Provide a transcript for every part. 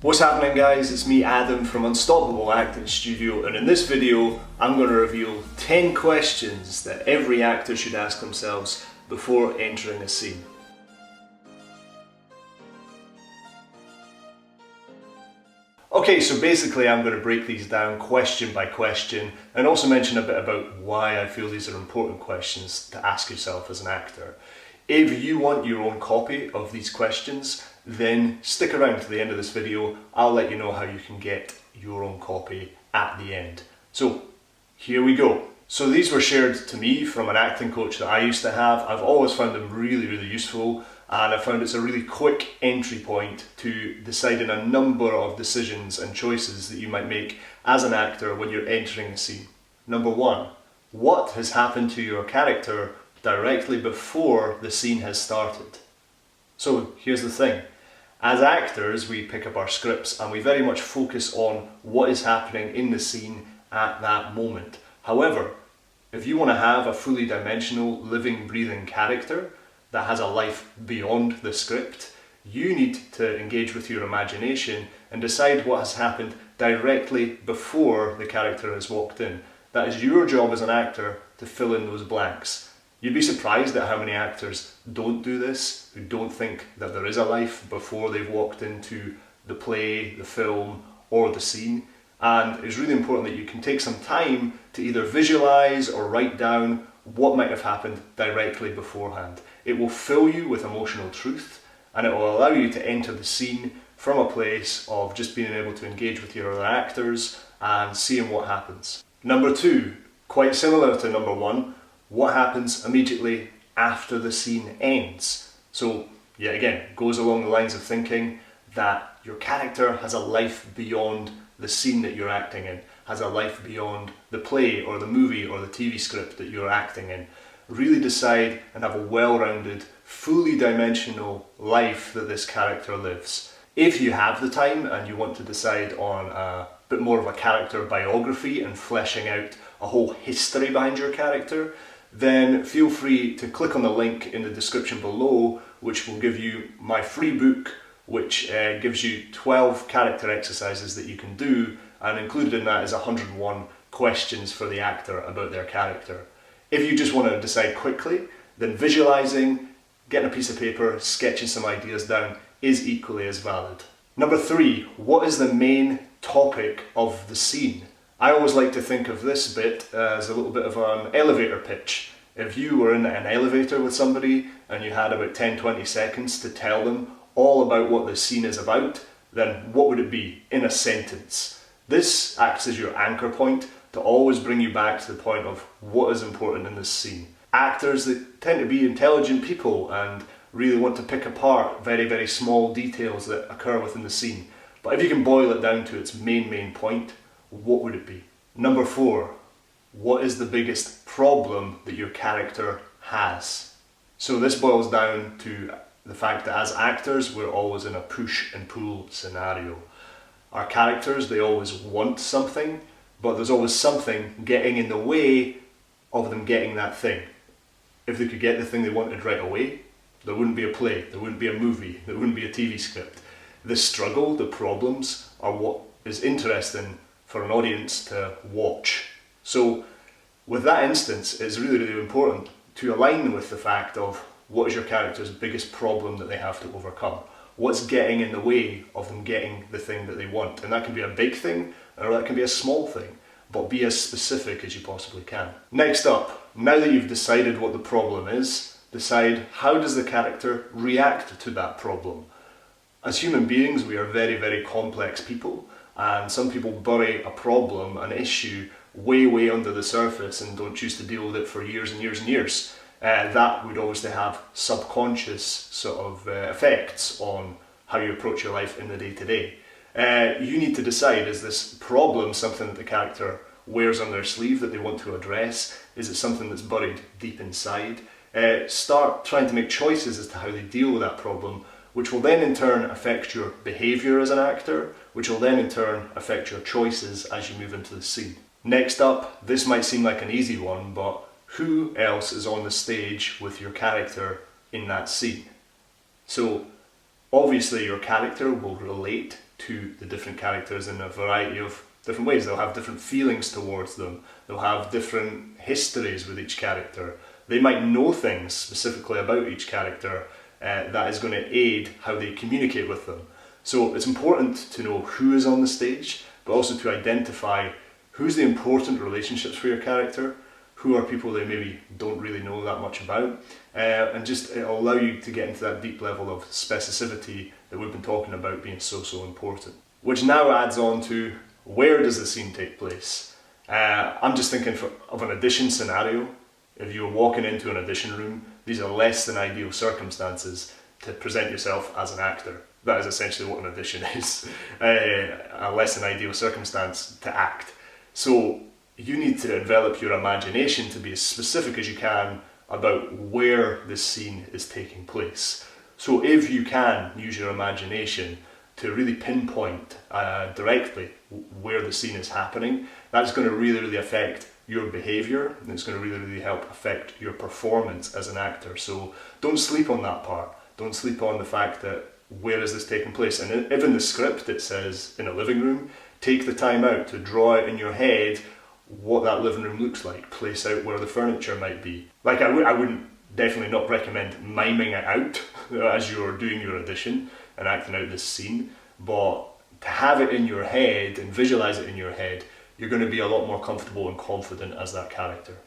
What's happening, guys? It's me, Adam, from Unstoppable Acting Studio, and in this video I'm going to reveal 10 questions that every actor should ask themselves before entering a scene. Okay, so basically I'm going to break these down question by question and also mention a bit about why I feel these are important questions to ask yourself as an actor. If you want your own copy of these questions, then stick around to the end of this video. I'll let you know how you can get your own copy at the end. So here we go. So these were shared to me from an acting coach that I used to have. I've always found them really useful, and I found it's a really quick entry point to deciding a number of decisions and choices that you might make as an actor when you're entering a scene. Number one, what has happened to your character directly before the scene has started? So here's the thing. As actors, we pick up our scripts and we very much focus on what is happening in the scene at that moment. However, if you want to have a fully dimensional, living, breathing character that has a life beyond the script, you need to engage with your imagination and decide what has happened directly before the character has walked in. That is your job as an actor to fill in those blanks. You'd be surprised at how many actors don't do this, who don't think that there is a life before they've walked into the play, the film, or the scene. And it's really important that you can take some time to either visualize or write down what might have happened directly beforehand. It will fill you with emotional truth, and it will allow you to enter the scene from a place of just being able to engage with your other actors and seeing what happens. Number two, quite similar to number one, what happens immediately after the scene ends? So, yet again, goes along the lines of thinking that your character has a life beyond the scene that you're acting in, has a life beyond the play or the movie or the TV script that you're acting in. Really decide and have a well-rounded, fully dimensional life that this character lives. If you have the time and you want to decide on a bit more of a character biography and fleshing out a whole history behind your character, then feel free to click on the link in the description below, which will give you my free book, which gives you 12 character exercises that you can do, and included in that is 101 questions for the actor about their character. If you just want to decide quickly, then visualizing, getting a piece of paper, sketching some ideas down is equally as valid. Number three, what is the main topic of the scene? I always like to think of this bit as a little bit of an elevator pitch. If you were in an elevator with somebody and you had about 10-20 seconds to tell them all about what the scene is about, then what would it be in a sentence? This acts as your anchor point to always bring you back to the point of what is important in this scene. Actors that tend to be intelligent people and really want to pick apart very small details that occur within the scene. But if you can boil it down to its main point, what would it be? Number four, what is the biggest problem that your character has? So this boils down to the fact that as actors, we're always in a push and pull scenario. Our characters, they always want something, but there's always something getting in the way of them getting that thing. If they could get the thing they wanted right away, there wouldn't be a play, there wouldn't be a movie, there wouldn't be a TV script. The struggle, the problems, are what is interesting for an audience to watch. So with that instance, it's really important to align with the fact of what is your character's biggest problem that they have to overcome. What's getting in the way of them getting the thing that they want? And that can be a big thing, or that can be a small thing, but be as specific as you possibly can. Next up, now that you've decided what the problem is, decide how does the character react to that problem. As human beings, we are very complex people, and some people bury a problem, an issue, way under the surface and don't choose to deal with it for years and years. That would obviously have subconscious sort of effects on how you approach your life in the day-to-day. You need to decide, is this problem something that the character wears on their sleeve that they want to address? Is it something that's buried deep inside? Start trying to make choices as to how they deal with that problem, which will then in turn affect your behaviour as an actor, which will then in turn affect your choices as you move into the scene. Next up, this might seem like an easy one, but who else is on the stage with your character in that scene? So obviously your character will relate to the different characters in a variety of different ways. They'll have different feelings towards them. They'll have different histories with each character. They might know things specifically about each character that is going to aid how they communicate with them. So it's important to know who is on the stage, but also to identify who's the important relationships for your character, who are people they maybe don't really know that much about, and just it'll allow you to get into that deep level of specificity that we've been talking about being so important. Which now adds on to, where does the scene take place? I'm just thinking of an audition scenario. If you're walking into an audition room, these are less than ideal circumstances to present yourself as an actor. That is essentially what an audition is, a less than ideal circumstance to act. So you need to develop your imagination to be as specific as you can about where this scene is taking place. So if you can use your imagination to really pinpoint directly where the scene is happening, that's going to really affect your behaviour, and it's going to really help affect your performance as an actor. So don't sleep on that part. Don't sleep on the fact that where is this taking place? And if in the script it says in a living room, take the time out to draw out in your head what that living room looks like. Place out where the furniture might be. Like I wouldn't definitely not recommend miming it out as you're doing your audition and acting out this scene, but to have it in your head and visualize it in your head, you're going to be a lot more comfortable and confident as that character.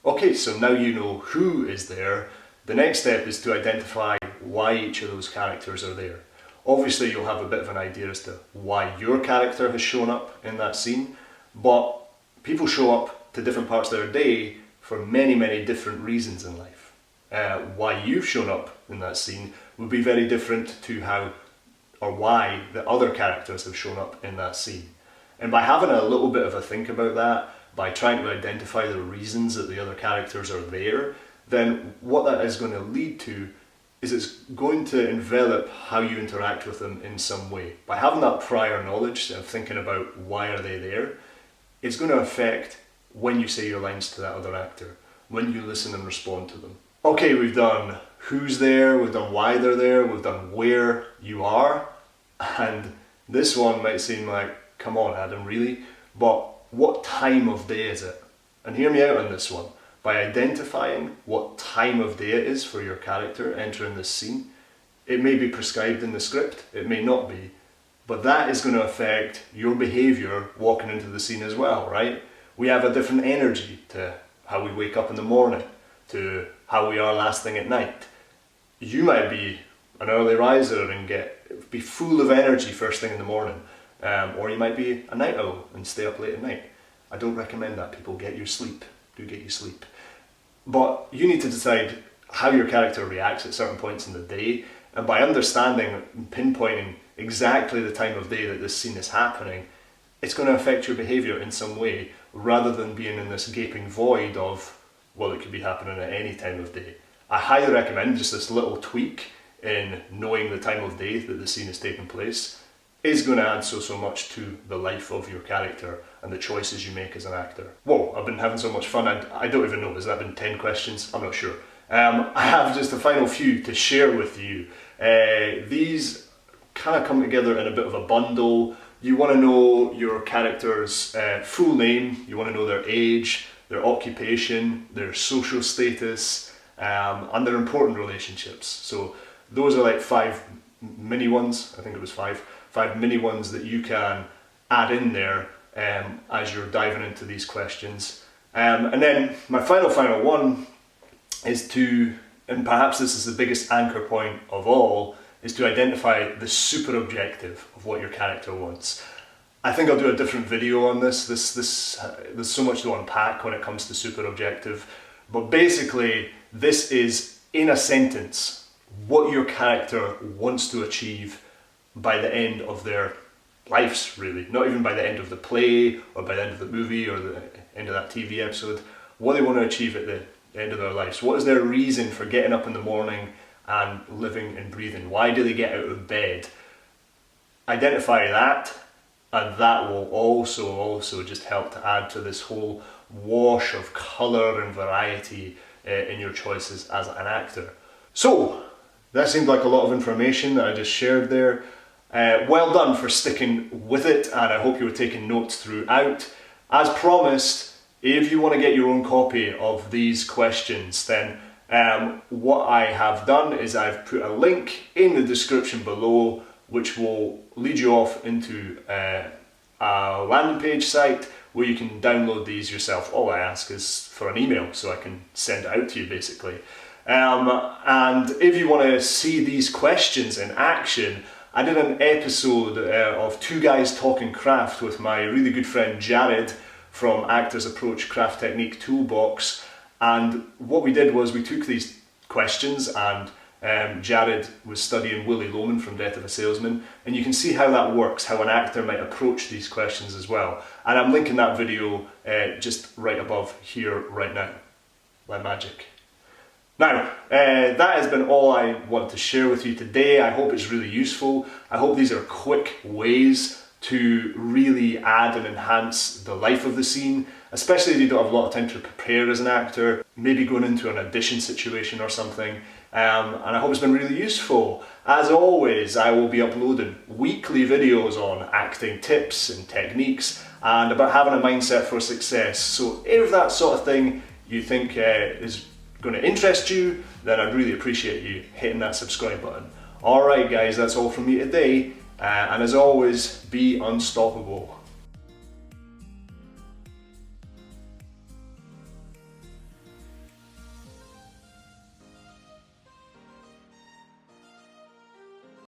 Okay, so now you know who is there. The next step is to identify why each of those characters are there. Obviously you'll have a bit of an idea as to why your character has shown up in that scene, but people show up to different parts of their day for many different reasons in life. Why you've shown up in that scene will be very different to how or why the other characters have shown up in that scene. And by having a little bit of a think about that, by trying to identify the reasons that the other characters are there, then what that is going to lead to is it's going to envelop how you interact with them in some way. By having that prior knowledge of thinking about why are they there, it's going to affect when you say your lines to that other actor, when you listen and respond to them. Okay, we've done who's there, we've done why they're there, we've done where you are, and this one might seem like, come on Adam, really? But what time of day is it? And hear me out on this one. By identifying what time of day it is for your character entering this scene, it may be prescribed in the script, it may not be, but that is going to affect your behaviour walking into the scene as well, right? We have a different energy to how we wake up in the morning, to how we are last thing at night. You might be an early riser and be full of energy first thing in the morning, or you might be a night owl and stay up late at night. I don't recommend that, people. Get your sleep. Do get your sleep. But you need to decide how your character reacts at certain points in the day, and by understanding and pinpointing exactly the time of day that this scene is happening, it's going to affect your behaviour in some way, rather than being in this gaping void of, well, it could be happening at any time of day. I highly recommend just this little tweak in knowing the time of day that the scene is taking place is going to add so much to the life of your character and the choices you make as an actor. Whoa, I've been having so much fun, I don't even know, has that been 10 questions? I'm not sure. I have just a final few to share with you. These kind of come together in a bit of a bundle. You want to know your character's full name, you want to know their age, their occupation, their social status, and their important relationships. So those are like 5 mini ones, I think it was 5 mini ones that you can add in there as you're diving into these questions. And then my final one is to, and perhaps this is the biggest anchor point of all, is to identify the super objective of what your character wants. I think I'll do a different video on this. There's so much to unpack when it comes to super objective, but basically this is, in a sentence, what your character wants to achieve by the end of their lives, really. Not even by the end of the play or by the end of the movie or the end of that TV episode. What they want to achieve at the end of their lives. What is their reason for getting up in the morning and living and breathing? Why do they get out of bed? Identify that, and that will also just help to add to this whole wash of colour and variety in your choices as an actor. So that seemed like a lot of information that I just shared there. Well done for sticking with it, and I hope you were taking notes throughout. As promised, if you want to get your own copy of these questions, then what I have done is I've put a link in the description below which will lead you off into a landing page site where you can download these yourself. All I ask is for an email so I can send it out to you basically. And if you want to see these questions in action, I did an episode of Two Guys Talking Craft with my really good friend Jared from Actors Approach Craft Technique Toolbox, and what we did was we took these questions and Jared was studying Willy Loman from Death of a Salesman, and you can see how that works, how an actor might approach these questions as well. And I'm linking that video just right above here right now, by magic. Now, that has been all I want to share with you today. I hope it's really useful. I hope these are quick ways to really add and enhance the life of the scene, especially if you don't have a lot of time to prepare as an actor, maybe going into an audition situation or something. And I hope it's been really useful. As always, I will be uploading weekly videos on acting tips and techniques and about having a mindset for success. So if that sort of thing you think is going to interest you, then I'd really appreciate you hitting that subscribe button. Alright guys, that's all from me today, and as always, be unstoppable.